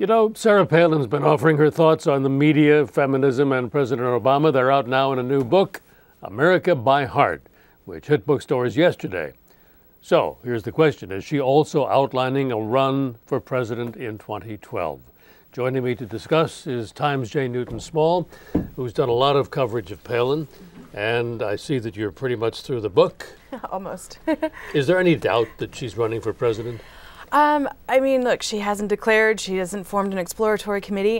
You know, Sarah Palin's been offering her thoughts on the media, feminism, and President Obama. They're out now in a new book, America by Heart, which hit bookstores yesterday. So here's the question. Is she also outlining a run for president in 2012? Joining me to discuss is Times' J. Newton Small, who's done a lot of coverage of Palin. And I see that you're pretty much through the book. Almost. Is there any doubt that she's running for president? I mean, look, she hasn't declared, she hasn't formed an exploratory committee,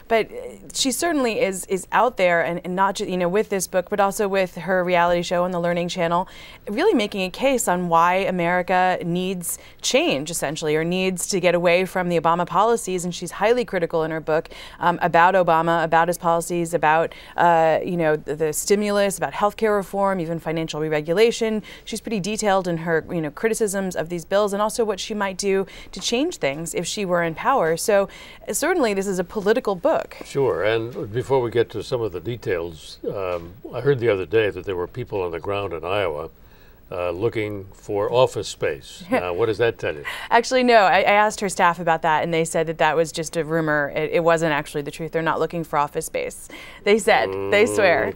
but she certainly is out there, and not just, with this book, but also with her reality show on the Learning Channel, really making a case on why America needs change, essentially, or needs to get away from the Obama policies. And she's highly critical in her book about Obama, about his policies, about, the stimulus, about healthcare reform, even financial re-regulation. She's pretty detailed in her, criticisms of these bills, and also what she might do to change things if she were in power. So certainly this is a political book. Sure. And before we get to some of the details, I heard the other day that there were people on the ground in Iowa looking for office space. What does that tell you? Actually, no. I asked her staff about that, and they said that was just a rumor. It wasn't actually the truth. They're not looking for office space. They said, they swear.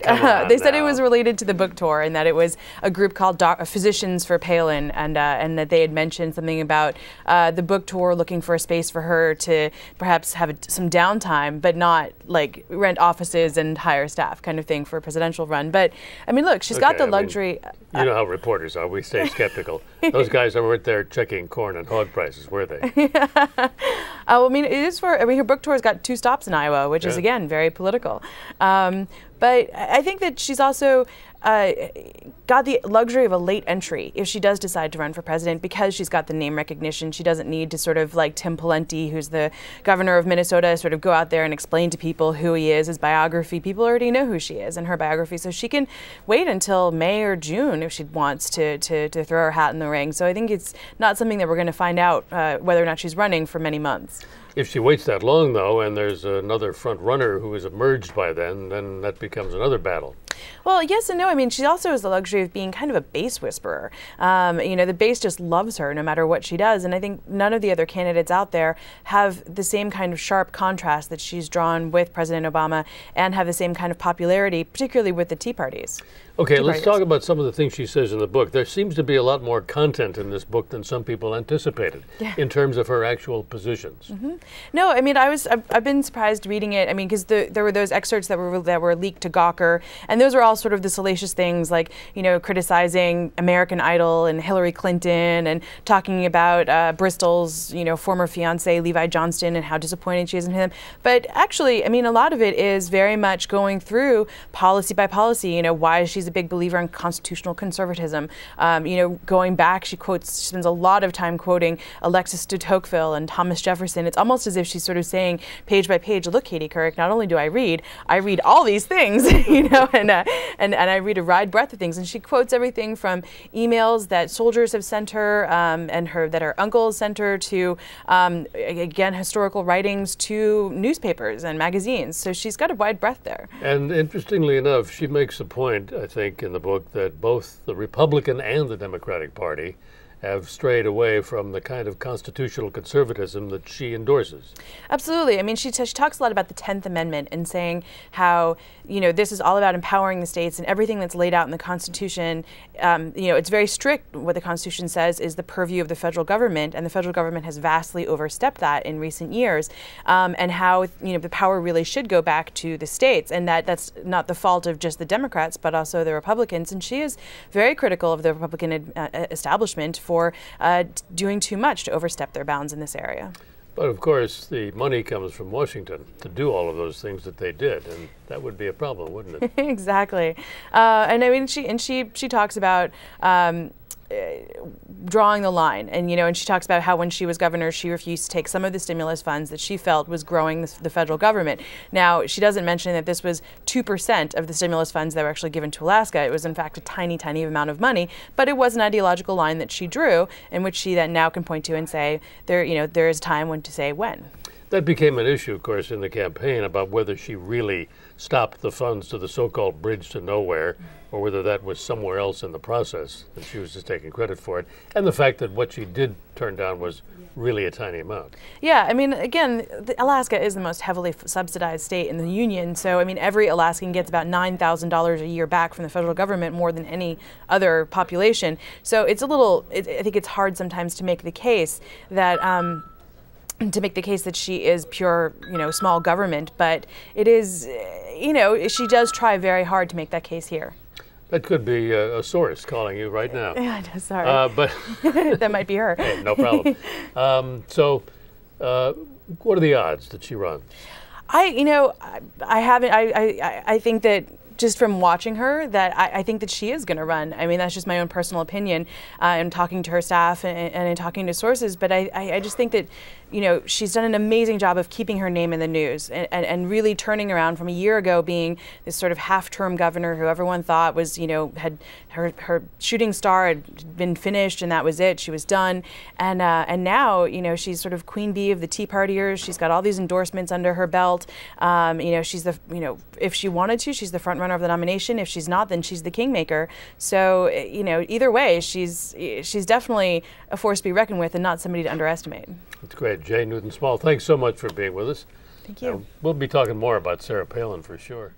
They said it was related to the book tour, and that it was a group called Physicians for Palin, and that they had mentioned something about the book tour looking for a space for her to perhaps have some downtime, but not like rent offices and hire staff kind of thing for a presidential run. But I mean, look, she's got the luxury. You know how reporters are. We stay skeptical. Those guys weren't there checking corn and hog prices, were they? Her book tour's got 2 stops in Iowa, which is, again, very political. But I think that she's also got the luxury of a late entry if she does decide to run for president, because she's got the name recognition. She doesn't need to sort of like Tim Palente, who's the governor of Minnesota, sort of go out there and explain to people who he is, his biography. People already know who she is and her biography, so she can wait until May or June if she wants to throw her hat in the ring. So I think it's not something that we're going to find out whether or not she's running for many months. If she waits that long, though, and there's another front runner who is emerged by then that becomes another battle. Well, yes and no. I mean, she also has the luxury of being kind of a base whisperer. The base just loves her no matter what she does. And I think none of the other candidates out there have the same kind of sharp contrast that she's drawn with President Obama, and have the same kind of popularity, particularly with the Tea Parties. Okay, let's talk about some of the things she says in the book. There seems to be a lot more content in this book than some people anticipated in terms of her actual positions. Mm-hmm. No, I mean, I've been surprised reading it. I mean, because there were those excerpts that were leaked to Gawker, and those were all sort of the salacious things, like criticizing American Idol and Hillary Clinton, and talking about Bristol's former fiance Levi Johnston and how disappointed she is in him. But actually, I mean, a lot of it is very much going through policy by policy. Why she's a big believer in constitutional conservatism. Going back, she spends a lot of time quoting Alexis de Tocqueville and Thomas Jefferson. It's almost as if she's sort of saying page by page, look, Katie Couric, not only do I read all these things, and I read a wide breadth of things. And she quotes everything from emails that soldiers have sent her, that her uncles sent her, to, again, historical writings, to newspapers and magazines. So she's got a wide breadth there. And interestingly enough, she makes a point, I think, in the book, that both the Republican and the Democratic Party have strayed away from the kind of constitutional conservatism that she endorses. Absolutely. I mean, she talks a lot about the 10th Amendment and saying how, this is all about empowering the states, and everything that's laid out in the Constitution, it's very strict. What the Constitution says is the purview of the federal government, and the federal government has vastly overstepped that in recent years, and how, the power really should go back to the states, and that's not the fault of just the Democrats, but also the Republicans. And she is very critical of the Republican establishment for doing too much to overstep their bounds in this area. But of course, the money comes from Washington to do all of those things that they did, and that would be a problem, wouldn't it? Exactly. And I mean, she talks about drawing the line, and she talks about how when she was governor, she refused to take some of the stimulus funds that she felt was growing the federal government. Now, she doesn't mention that this was 2% of the stimulus funds that were actually given to Alaska. It was, in fact, a tiny, tiny amount of money, but it was an ideological line that she drew, in which she then now can point to and say, there is time when to say when. That became an issue, of course, in the campaign about whether she really stopped the funds to the so-called bridge to nowhere, or whether that was somewhere else in the process, and she was just taking credit for it. And the fact that what she did turn down was really a tiny amount. Yeah, I mean, again, Alaska is the most heavily subsidized state in the union. So, I mean, every Alaskan gets about $9,000 a year back from the federal government, more than any other population. So it's a little, I think it's hard sometimes to make the case that she is pure, small government, but it is, she does try very hard to make that case here. That could be a source calling you right now. Yeah, sorry. But that might be her. Hey, no problem. What are the odds that she runs? I think that just from watching her, that I think that she is going to run. I mean, that's just my own personal opinion, and talking to her staff and talking to sources. But I just think that, she's done an amazing job of keeping her name in the news and really turning around from a year ago being this sort of half-term governor who everyone thought was, had her shooting star had been finished and that was it. She was done. And now, she's sort of queen bee of the Tea Partiers. She's got all these endorsements under her belt. She's the, if she wanted to, she's the front runner of the nomination. If she's not, then she's the kingmaker. So, either way, she's definitely a force to be reckoned with and not somebody to underestimate. That's great. Jay Newton-Small, thanks so much for being with us. Thank you. We'll be talking more about Sarah Palin for sure.